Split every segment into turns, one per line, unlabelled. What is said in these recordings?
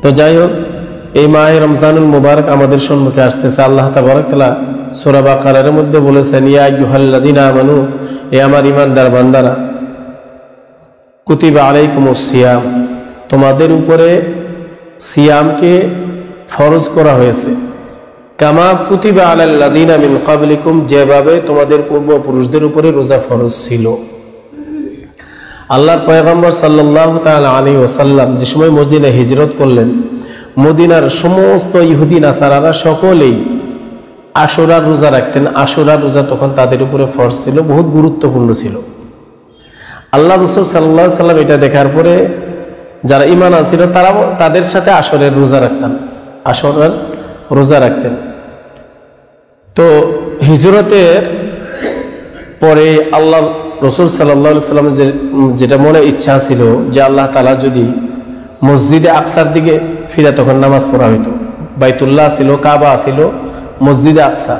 তো যাই হোক, এই মাহে রমজানুল মুবারক আমাদের সম্মুখে আসতেছে। আল্লাহ তাবারক তাআলা সূরা বাকারার মধ্যে বলেছেন, ইয়া আইয়ুহাল্লাযীনা আমানু, এ আমার ঈমানদার বান্দারা, কুতিবা আলাইকুমুস সিয়াম, তোমাদের উপরে সিয়ামকে ফরজ করা হয়েছে। কামা কুতিবা আলাল্লাযীনা মিন ক্বাবলিকুম, যেভাবে তোমাদের পূর্বপুরুষদের উপরে রোজা ফরজ ছিল। আল্লাহর পয়গম্বর সাল্লাল্লাহু তাআলা আলাইহি ওয়াসাল্লাম যে সময় মদিনায় হিজরত করলেন, মদিনার সমস্ত ইহুদি নাসারারা সকলেই আশুরার রোজা রাখতেন। আশুরার রোজা তখন তাদের উপরে ফরজ ছিল, বহুত গুরুত্বপূর্ণ ছিল। আল্লাহ রাসূল সাল্লাল্লাহু আলাইহি ওয়াসাল্লাম এটা দেখার পরে যারা ঈমান আনছিল তারা তাদের সাথে আসরের রোজা রাখতেন, আসরের রোজা রাখতেন। তো হিজরতের পরে আল্লাহ রাসূল সাল্লাল্লাহু আলাইহি ওয়াসাল্লামের যেটা মনে ইচ্ছা ছিল যে আল্লাহ তাআলা যদি মসজিদে আকসার দিকে ফিরে, তখন নামাজ পড়া হইতো। বাইতুল্লাহ ছিল, কাবা ছিল, মসজিদে আকসা।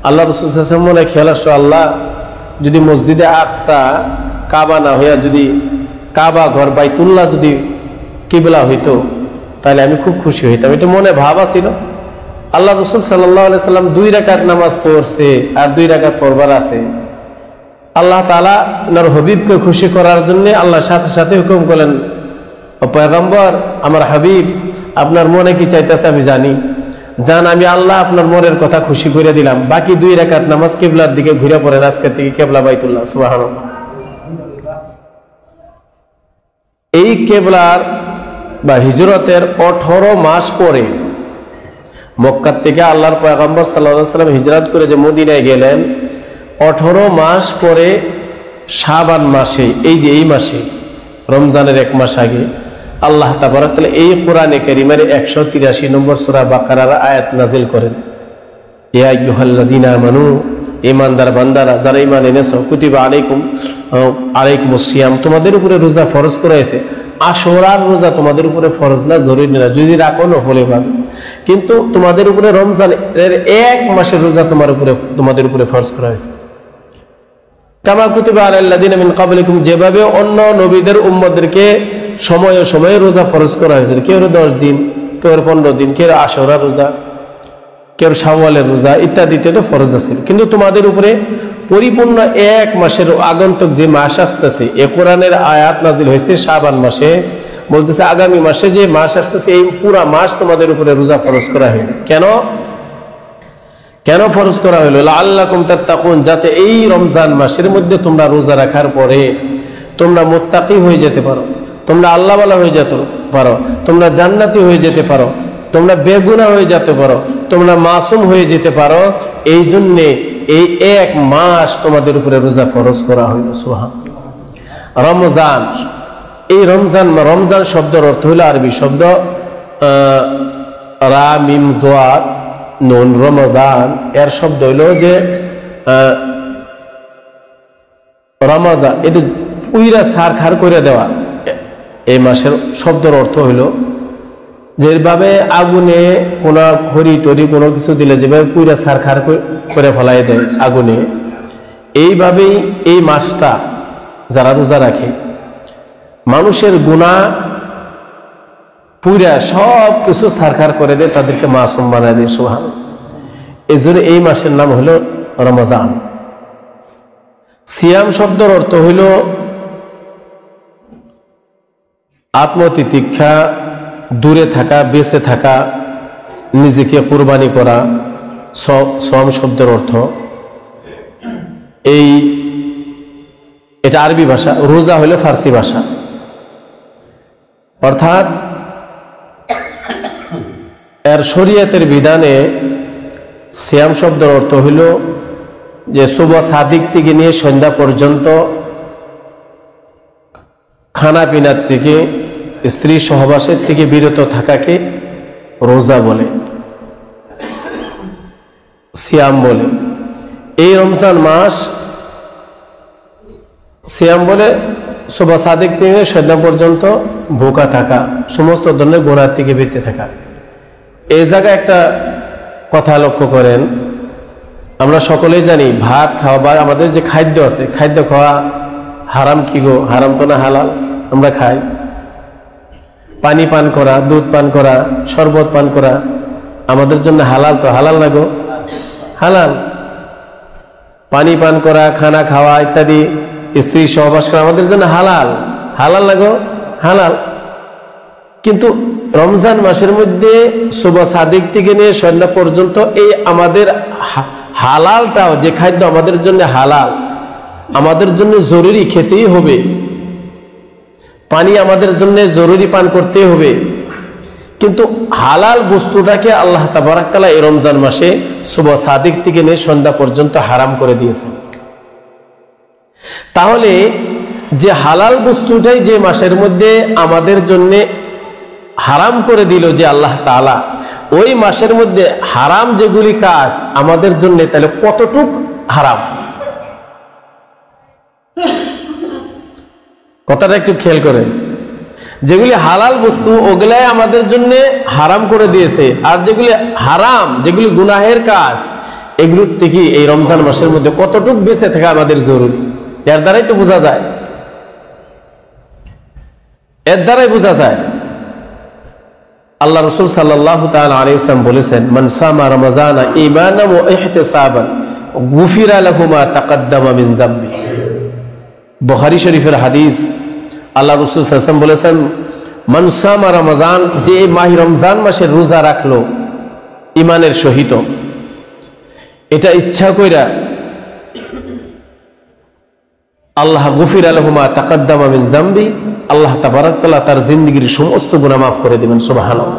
আল্লাহ রাসূল সাল্লাল্লাহু আলাইহি ওয়াসাল্লাম মনে খেয়াল আসলো, আল্লাহ যদি মসজিদে আকসা কাবা না হইয়া যদি কাবা ঘর বাইতুল্লাহ যদি কিবলা হইতো তাহলে আমি খুব খুশি হইতাম। এটা মনে ভাব ছিল। আল্লাহ রাসূল সাল্লাল্লাহু আলাইহি ওয়াসাল্লাম 2 রাকাত নামাজ পড়ছে আর 2 রাকাত পড়বার আছে। আল্লাহ তাআলা ওনার হাবিবকে খুশি করার জন্য আল্লাহ সাথে সাথে হুকুম করলেন, পয়গম্বর আমার হাবিব, আপনার মনে কি চাইতেছে আমি জানি, জান আমি আল্লাহ আপনার মনের কথা খুশি করে দিলাম। বাকি 2 রাকাত নামাজ কিবলার দিকে ঘুরে পড়েন, আজকের থেকে কিবলা বাইতুল্লাহ। সুবহানাল্লাহ। এই কিবলার বা হিজরতের 18 মাস পরে মক্কা থেকে আল্লাহর পয়গম্বর সাল্লাল্লাহু আলাইহি ওয়াসাল্লাম হিজরত করে যে মদিনায় গেলেন, 18 মাস পরে শাবান মাসে, এই যে এই মাসে রমজানের 1 মাস আগে আল্লাহ তাবারক তাআলা এই কোরআনে কারীমের 183 নম্বর সূরা বাকারার আয়াত নাযিল করেন, ইয়া আইয়ুহাল্লাযীনা আমানু, ঈমানদার বান্দারা যারা ঈমান এনেছো, কুতিবা আলাইকুমুস সিয়াম, তোমাদের উপরে রোজা ফরজ করা হয়েছে। আশুরার রোজা তোমাদের উপরে ফরজ না, জরুরি না, যদি রাখো নফল ইবাদত। কিন্তু তোমাদের উপরে রমজানের 1 মাসের রোজা তোমাদের উপরে ফরজ করা হয়েছে। কামা কুতিবা আলাল্লাযীনা মিন ক্বাবলিকুম, যেভাবে অন্য নবীদের উম্মতদেরকে সময়ে সময়ে রোজা ফরজ করা হয়েছে। কেউ 10 দিন, কেউ 15 দিন, কেউ আশুরার রোজা, কেউ শাওয়ালের রোজা ইত্যাদিতে ফরজ আছে। কিন্তু তোমাদের উপরে পরিপূর্ণ 1 মাসের আগন্তুক যে মাস আসতেছে, এ কোরআনের আয়াত নাজিল হয়েছে শাবান মাসে, বলতেছে আগামী মাসে যে মাস আসতেছে এই পুরা মাস তোমাদের উপরে রোজা ফরজ করা হলো। কেন ফরজ করা হলো? লাআল্লাকুম তাত্তাকুন, যাতে এই রমজান মাসের মধ্যে তোমরা রোজা রাখার পরে তোমরা মুত্তাকি হয়ে যেতে পারো, তোমরা আল্লাহওয়ালা হয়ে যেতে পারো, তোমরা জান্নাতি হয়ে যেতে পারো, তোমরা বেগুনাহ হয়ে যেতে পারো, তোমরা মাসুম হয়ে যেতে পারো। এই জন্যে এই 1 মাস তোমাদের উপরে রোজা ফরজ করা হইল। সুবহানাল্লাহ। রমজান, এই রমজান শব্দের অর্থ হলো আরবি শব্দ রা মিম দাদ নুন, রমজান এর শব্দ হইল যে রমজান, এটা পুইরা সারখার করে দেওয়া। এই মাসের শব্দের অর্থ হইল যেভাবে আগুনে কোনো খড়ি টরি কোনো কিছু দিলে যেভাবে পুইরা সারখার করে ফেলাই দেয় আগুনে, এইভাবেই এই মাসটা যারা রোজা রাখে মানুষের গুনাহ পুইরা সব কিছু সারখার করে দেয়, তাদেরকে মাসুম বানায় দেয়। সুবহানাল্লাহ। এই জন্য এই মাসের নাম হলো রমজান। সিয়াম শব্দের অর্থ হইল আত্মতিতিক্ষা, দূরে থাকা, বেঁচে থাকা, নিজেকে কুরবানি করা। সম শব্দের অর্থ এটা আরবি ভাষা, রোজা হইল ফার্সি ভাষা। অর্থাৎ এর শরীয়তের বিধানে সিয়াম শব্দের অর্থ হইল যে সুবহ সাদিক থেকে নিয়ে সন্ধ্যা পর্যন্ত খানা পিনার থেকে, স্ত্রী সহবাসের থেকে বিরত থাকাকে রোজা বলে, সিয়াম বলে। এই রমজান মাস সিয়াম বলে সুবহ সাদিক থেকে সন্ধ্যা পর্যন্ত ভোকা থাকা, সমস্ত ধরনের গুনাহ থেকে বেঁচে থাকা। এই জায়গায় একটা কথা লক্ষ্য করেন, আমরা সকলেই জানি ভাত খাওয়া বা আমাদের যে খাদ্য আছে, খাদ্য খাওয়া হারাম কি গো? হারাম তো না, হালাল, আমরা খাই। পানি পান করা, দুধ পান করা, শরবত পান করা আমাদের জন্য হালাল। তো হালাল না গো? হালাল। পানি পান করা, খানা খাওয়া ইত্যাদি, স্ত্রী সহবাস করা আমাদের জন্য হালাল। হালাল না গো? হালাল। কিন্তু রমজান মাসের মধ্যে সুবহ সাদিক থেকে নিয়ে সন্ধ্যা পর্যন্ত এই আমাদের হালালটাও, যে খাদ্য আমাদের জন্য হালাল, আমাদের জন্য জরুরি, খেতেই হবে, পানি আমাদের জন্য জরুরি, পান করতে হবে, কিন্তু হালাল বস্তুটাকে আল্লাহ তাবারাক তাআলা এই রমজান মাসে সুবহ সাদিক থেকে নিয়ে সন্ধ্যা পর্যন্ত হারাম করে দিয়েছেন। তাহলে যে হালাল বস্তুটাই যে মাসের মধ্যে আমাদের জন্য হারাম করে দিল যে আল্লাহ তাআলা, ওই মাসের মধ্যে হারাম যেগুলি কাজ আমাদের জন্য, তাহলে কতটুক হারাম, কথাটা একটু খেয়াল করেন। যেগুলি হালাল বস্তু ওগুলাই আমাদের জন্য হারাম করে দিয়েছে, আর যেগুলি হারাম, যেগুলি গুনাহের কাজ, এগুলোর থেকে এই রমজান মাসের মধ্যে কতটুক বেঁচে থাকা আমাদের জরুরি, এর দ্বারাই তো বোঝা যায়, এর দ্বারাই বোঝা যায়। আল্লাহ রাসূল সাল্লাল্লাহু তাআলা আলাইহি ওয়াসাল্লাম বলেছেন, মান সামা রমাযানা ঈমানান ওয়া ইহতিসাবান গুফিরা লাহু মা তাকাদ্দামা মিন যামবি। বুখারী শরীফের হাদিস। আল্লাহ রাসূল সাল্লাল্লাহু আলাইহি ওয়াসাল্লাম বলেছেন, মান সামা রমাযান, যে মাহ রমজান মাসের রোজা রাখলো ঈমানের সহিত, এটা ইচ্ছা কইরা, আল্লাহ গুফিরা লাহু মা তাকাদ্দামা মিন যামবি, আল্লাহ তাবারাক তাআলা তার জিন্দেগীর সমস্ত গুনাহ মাফ করে দিবেন। সুবহানাল্লাহ।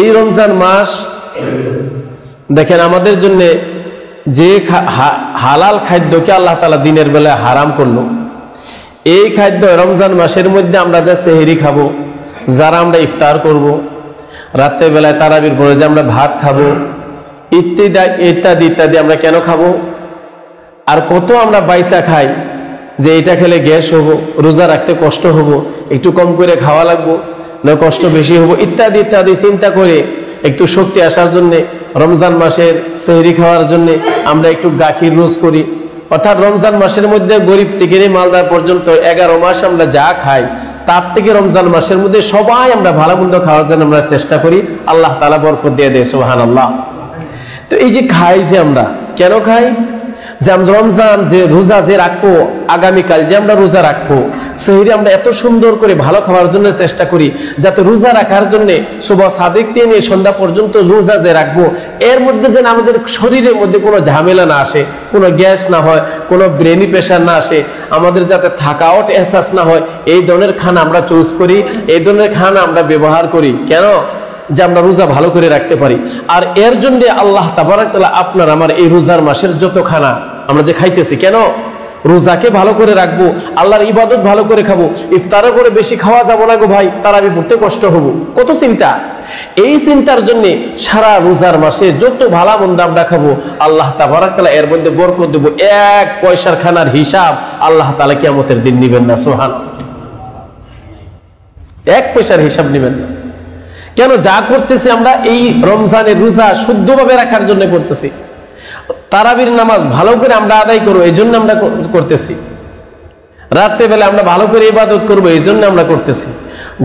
এই রমজান মাস দেখেন আমাদের জন্য যে হালাল খাদ্যকে আল্লাহ তাআলা দিনের বেলায় হারাম করলো, এই খাদ্য রমজান মাসের মধ্যে আমরা যা সেহরি খাবো, যারা আমরা ইফতার করব, রাতের বেলায় তারাবির পরে যে আমরা ভাত খাবো, ইত্যাদি ইত্যাদি আমরা কেন খাবো? আর কত আমরা বাইসা খাই যে এটা খেলে গ্যাস হবো, রোজা রাখতে কষ্ট হবো, একটু কম করে খাওয়া লাগবো, নয় কষ্ট বেশি হবো, ইত্যাদি ইত্যাদি চিন্তা করে একটু শক্তি আসার জন্য রমজান মাসের সেহরি খাওয়ার জন্য আমরা একটু গাখির রোজ করি। অর্থাৎ রমজান মাসের মধ্যে গরিব থেকে মালদার পর্যন্ত 11 মাস আমরা যা খাই, তার থেকে রমজান মাসের মধ্যে সবাই আমরা ভালো মন্দ খাওয়ার জন্য আমরা চেষ্টা করি, আল্লাহ তাআলা বরকত দিয়ে দেয়। সুবহানাল্লাহ। তো এই যে খাই, যে আমরা কেন খাই? যে আমরা রমজান যে রোজা যে রাখবো, আগামীকাল যে আমরা রোজা রাখবো, সেহরি আমরা এত সুন্দর করে ভালো খাওয়ার জন্য চেষ্টা করি, যাতে রোজা রাখার জন্য সুবহ সাদিক থেকে নিয়ে সন্ধ্যা পর্যন্ত রোজা যে রাখবো, এর মধ্যে যেন আমাদের শরীরের মধ্যে কোনো ঝামেলা না আসে, কোনো গ্যাস না হয়, কোনো ব্রেনি প্রেশার না আসে, আমাদের যাতে থাকাওয়াট এহসাস না হয়, এই ধরনের খানা আমরা চুজ করি, এই ধরনের খানা আমরা ব্যবহার করি। কেন? যে আমরা রোজা ভালো করে রাখতে পারি। আর এর জন্য আল্লাহ তাবারাক তাআলা আপনার আমার এই রোজার মাসের যত খানা আমরা যে খাইতেছি, কেন? রোজাকে ভালো করে রাখবো, আল্লাহর ইবাদত ভালো করে খাবো, ইফতারও করে বেশি খাওয়া যাবো না গো ভাই, তারাবি পড়তে কষ্ট হবো, কত চিন্তা। এই চিন্তার জন্য সারা রোজার মাসে যত ভালো মন্দ আমরা খাবো, আল্লাহ তাবারাক তাআলা এর মধ্যে বরকত দেব। 1 পয়সার খানার হিসাব আল্লাহ তাআলা কিয়ামতের দিন নিবেন না। সুবহানাল্লাহ। 1 পয়সার হিসাব নিবেন না। কেন? যা করতেছি আমরা এই রমজানের রোজা শুদ্ধভাবে রাখার জন্য করতেছি, তারাবির নামাজ ভালো করে আমরা আদায় করবো এই জন্য আমরা করতেছি, রাত্রেবেলা আমরা ভালো করে ইবাদত করবো এই জন্য আমরা করতেছি,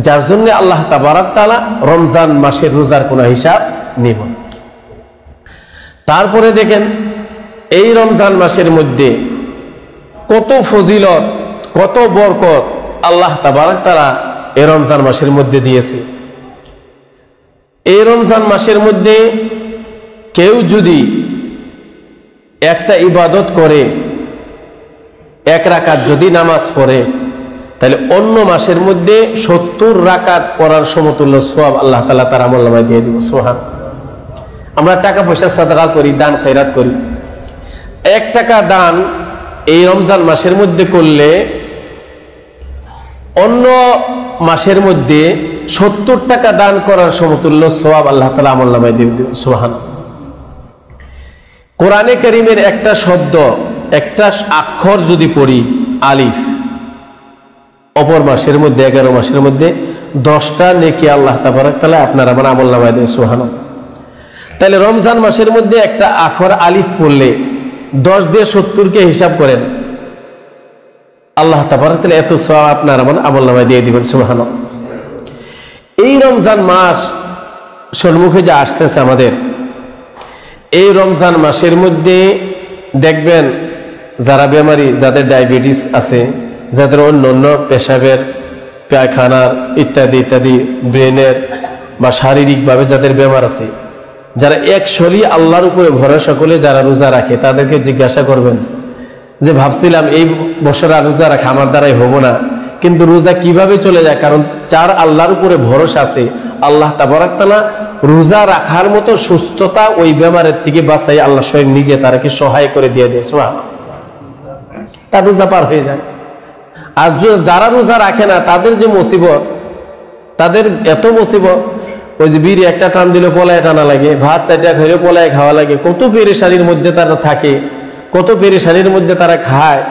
যার জন্য আল্লাহ তাবারাক তাআলা রমজান মাসের রোজার কোনো হিসাব নেব। তারপরে দেখেন এই রমজান মাসের মধ্যে কত ফজিলত, কত বরকত আল্লাহ তাবারাক তাআলা এই রমজান মাসের মধ্যে দিয়েছে। এই রমজান মাসের মধ্যে কেউ যদি একটা ইবাদত করে, 1 রাকাত যদি নামাজ পড়ে, তাহলে অন্য মাসের মধ্যে 70 রাকাত পড়ার সমতুল্য সওয়াব আল্লাহ তাআলা তার আমলনামায় দিয়ে দিবেন। সুবহানাল্লাহ। আমরা টাকা পয়সা সাদাকা করি, দান খয়রাত করি, 1 টাকা দান এই রমজান মাসের মধ্যে করলে অন্য মাসের মধ্যে 70 টাকা দান করার সমতুল্য সওয়াব আল্লাহ তাআলা আমলনামায় দিয়ে দিবেন। সুবহানাল্লাহ। কোরআনে কারীমের একটা শব্দ, একটা অক্ষর যদি পড়ি, আলিফ, অপর মাসের মধ্যে 11 মাসের মধ্যে 10টা নেকি আল্লাহ তাবারাক তাআলা আপনার আমার আমলনামায় দেয়। সুবহানাল্লাহ। তাহলে রমজান মাসের মধ্যে একটা অক্ষর আলিফ পড়লে 10 দিয়ে 70 কে হিসাব করেন, আল্লাহ তাবারক ওয়া তাআলা এত সওয়াব আপনার আমার আমলনামায় দিয়ে দিবেন। সুবহানাল্লাহ। এই রমজান মাস সম্মুখে যে আসতেছে আমাদের, এই রমজান মাসের মধ্যে দেখবেন যারা বেমারি, যাদের ডায়াবেটিস আছে, যাদের অন্য অন্য পেশাবের, পায়খানার ইত্যাদি ইত্যাদি, ব্রেনের বা শারীরিকভাবে যাদের বেমার আছে, যারা একশরী আল্লাহর উপরে ভরসা করে যারা রোজা রাখে, তাদেরকে জিজ্ঞাসা করবেন যে ভাবছিলাম এই বছর আর রোজা রাখা আমার দ্বারাই হবো না, কিন্তু রোজা কিভাবে চলে যায়। কারণ যার আল্লাহর উপরে ভরসা আছে, আল্লাহ তাবারক তাআলা রোজা রাখার মতো সুস্থতা ওই বেমারের থেকে বাঁচাই আল্লাহ স্বয়ং নিজে তারাকে সহায় করে দিয়ে দেয়। সুবহানাল্লাহ। তার রোজা পার হয়ে যায়। আর যারা রোজা রাখে না তাদের যে মুসিবত, তাদের এত মুসিবত, ওই যে বিড়ি একটা টান দিলে পলায় টানা লাগে, ভাত চারটা খেলে পলায় খাওয়া লাগে, কত পেরেশানির মধ্যে তারা থাকে, কত পেরেশানির মধ্যে তারা খায়,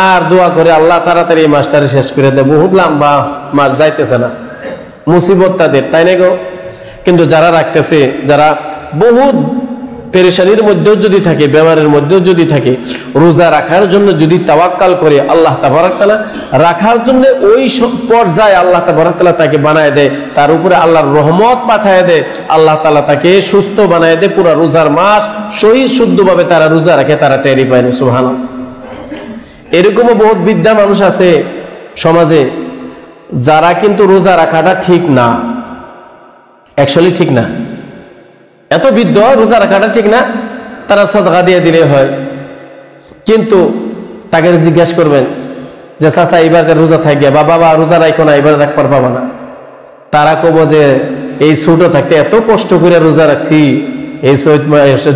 আর দোয়া করে আল্লাহ তাড়াতাড়ি এই মাসটারে শেষ করে দেয়। বহুত লম্বা মাস যাইতেছে না, মুসিবত তাদের, তাই না গো? কিন্তু যারা রাখতেছে, যারা বহুত পেরেশানির মধ্যেও যদি থাকে, বেমারের মধ্যেও যদি থাকে, রোজা রাখার জন্য যদি তাওয়াক্কাল করে, আল্লাহ তাবারক তাআলা রাখার জন্য ওই পর্যায়ে আল্লাহ তাবারক তাআলা তাকে বানায় দেয়, তার উপরে আল্লাহর রহমত পাঠায় দেয়, আল্লাহ তাআলা তাকে সুস্থ বানায় দেয়। পুরো রোজার মাস সহি শুদ্ধভাবে তারা রোজা রাখে, তারা টেরি পায় না। সুবহানাল্লাহ। এরকমও বহুত বিদ্যা মানুষ আছে সমাজে, যারা কিন্তু রোজা রাখাটা ঠিক না, অ্যাকচুয়ালি ঠিক না, এত বিদ্য, রোজা রাখাটা ঠিক না, তারা সাদকা দিয়ে দিলে হয়। কিন্তু তাকে জিজ্ঞেস করবেন যে চাচা এবার রোজা থাকবে, বা বাবা রোজা রাখো না, এবার রাখবার পাবা না। তারা কব যে এই ছোট থাকতে এত কষ্ট করে রোজা রাখছি, এই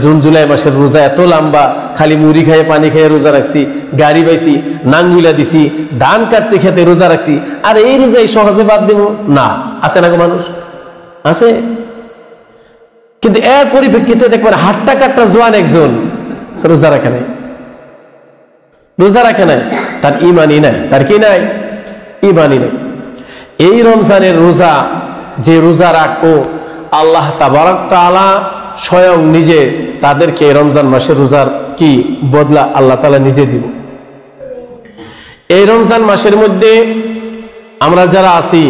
জুন জুলাই মাসের রোজা এত লম্বা, খালি মুড়ি খাইয়ে পানি খাইয়ে রোজা রাখছি, গাড়ি পাইছি, নাঙ্গুলা দিছি, ধান কাটছি, খেতে রোজা রাখছি, আর এই রোজা এই সহজে বাদ দিব না। আছে না গো মানুষ? আছে। কিন্তু এর পরিপ্রেক্ষিতে দেখবেন হাট্টা কাট্টা জোয়ান একজন রোজা রাখে নাই, রোজা রাখে নাই, তার ইমানই নাই। তার কি নাই? ইমানই নাই। এই রমজানের রোজা যে রোজা রাখবো, আল্লাহ তাবারক তাআলা স্বয়ং নিজে তাদেরকে রমজান মাসের রোজার কি বদলা আল্লাহ তাআলা নিজে দিব। এই রমজান মাসের মধ্যে আমরা যারা আছি,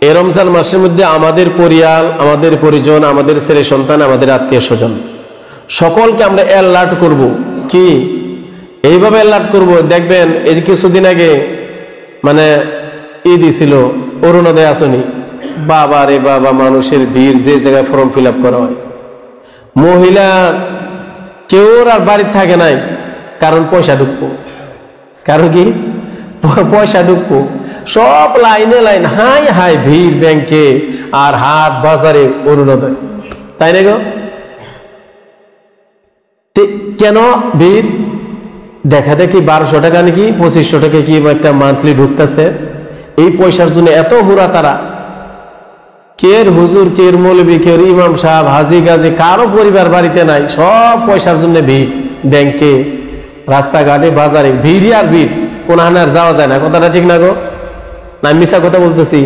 এই রমজান মাসের মধ্যে আমাদের পরিবার, আমাদের পরিজন, আমাদের ছেলে সন্তান, আমাদের আত্মীয় স্বজন সকলকে আমরা অ্যালার্ট করব। কি এইভাবে অ্যালার্ট করব, দেখবেন এই কিছুদিন আগে মানে ঈদই ছিল, অরুণোদয় আসনি, বাবা রে বাবা, মানুষের ভিড়, যে জায়গায় ফর্ম ফিল আপ করা হয়, মহিলা কেউ আর বাড়িতে থাকে নাই, কারণ পয়সা ঢুকবো। কারণ কি? পয়সা ঢুকবো। সব লাইনে লাইন, হাই হাই ভিড় ব্যাংকে আর হাট বাজারে অরুণোদয়, তাই না গো? কেন ভিড়? দেখা দেখি 1200 টাকা নাকি 2500 টাকা কি একটা মান্থলি ঢুকতেছে, এই পয়সার জন্য এত হুরা তারা। কের হুজুর, কের মৌলবী, কের ইমাম সাহেব, হাজি গাজি, কারো পরিবার বাড়িতে নাই, সব পয়সার জন্য ভিড়, ব্যাংকে, রাস্তাঘাটে, বাজারে ভিড়ই আর ভিড়, কোন হানার যাওয়া যায় না। কথাটা ঠিক না গো? না মিছা কথা বলতেছি?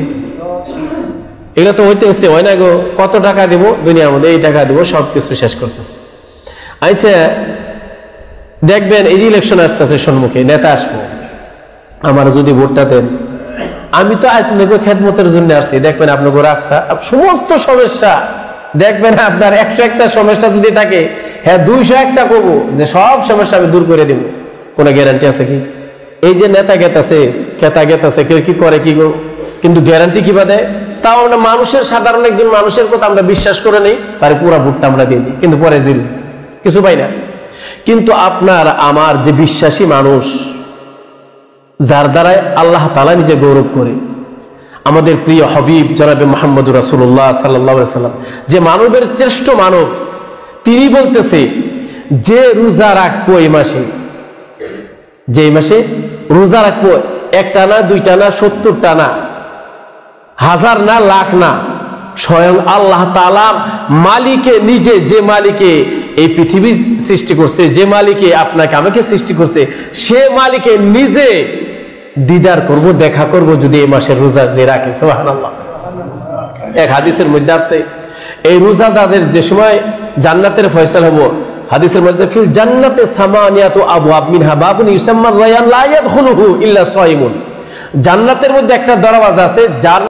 এগুলো তো হইতে হচ্ছে, হয় না গো? কত টাকা দিব দুনিয়ার মধ্যে, এই টাকা দিব, সবকিছু শেষ করতেছে। আইসে দেখবেন এই ইলেকশন আসতেছে সম্মুখে, নেতা আসবো, আমার যদি ভোটটা দেন, আমি তো আপনাকে খেদমতের জন্য আসছি। দেখবেন আপনাকে রাস্তা সমস্ত সমস্যা, দেখবেন আপনার 101টা সমস্যা যদি থাকে, হ্যাঁ 201টা করবো যে সব সমস্যা আমি দূর করে দিব। কোনো গ্যারান্টি আছে কি? এই যে নেতা গেতাছে, কেতা গেতাছে, কেউ কি করে কি গো, কিন্তু গ্যারান্টি কিবা দেয়? তাও আমরা মানুষের, সাধারণ একজন মানুষের কথা আমরা বিশ্বাস করে নেই, তার পুরো ভোটটা আমরা দিয়ে দিই, কিন্তু পরে জিল কিছু পাই না। কিন্তু আপনার আমার যে বিশ্বাসী মানুষ, যার দ্বারাই আল্লাহ তাআলা নিজে গৌরব করে, আমাদের প্রিয় হাবিব জনাবে মুহাম্মদুর রাসূলুল্লাহ সাল্লাল্লাহু আলাইহি সাল্লাম, যে মানবের শ্রেষ্ঠ মানব, তিনি বলতেছে যে রোজা রাখবো এই মাসে, যে মাসে রোজা রাখবো, একটা না, দুইটা না, 70টা না, 1000 না, লাখ না, স্বয়ং আল্লাহ তাআলা মালিকে নিজে, যে মালিকে এই পৃথিবীর সৃষ্টি করছে, যে মালিকে আপনাকে আমাকে সৃষ্টি করছে, সে মালিকে নিজে দিদার করব, দেখা করব যদি এই মাসের রোজা যে রাখে। সুবহানাল্লাহ। এক হাদিসের মধ্যে আছে, এই রোজাদারদের যে সময় জান্নাতের ফয়সালা হবো, হাদিসের মধ্যে ফিল জান্নাতে সামানিয়াতু আবওয়াব মিনহা বাবুন ইউসাম্মা রায়ান লা ইয়াদখুলুহু ইল্লা সায়িমুন। জান্নাতের মধ্যে একটা দরওয়াজা আছে যার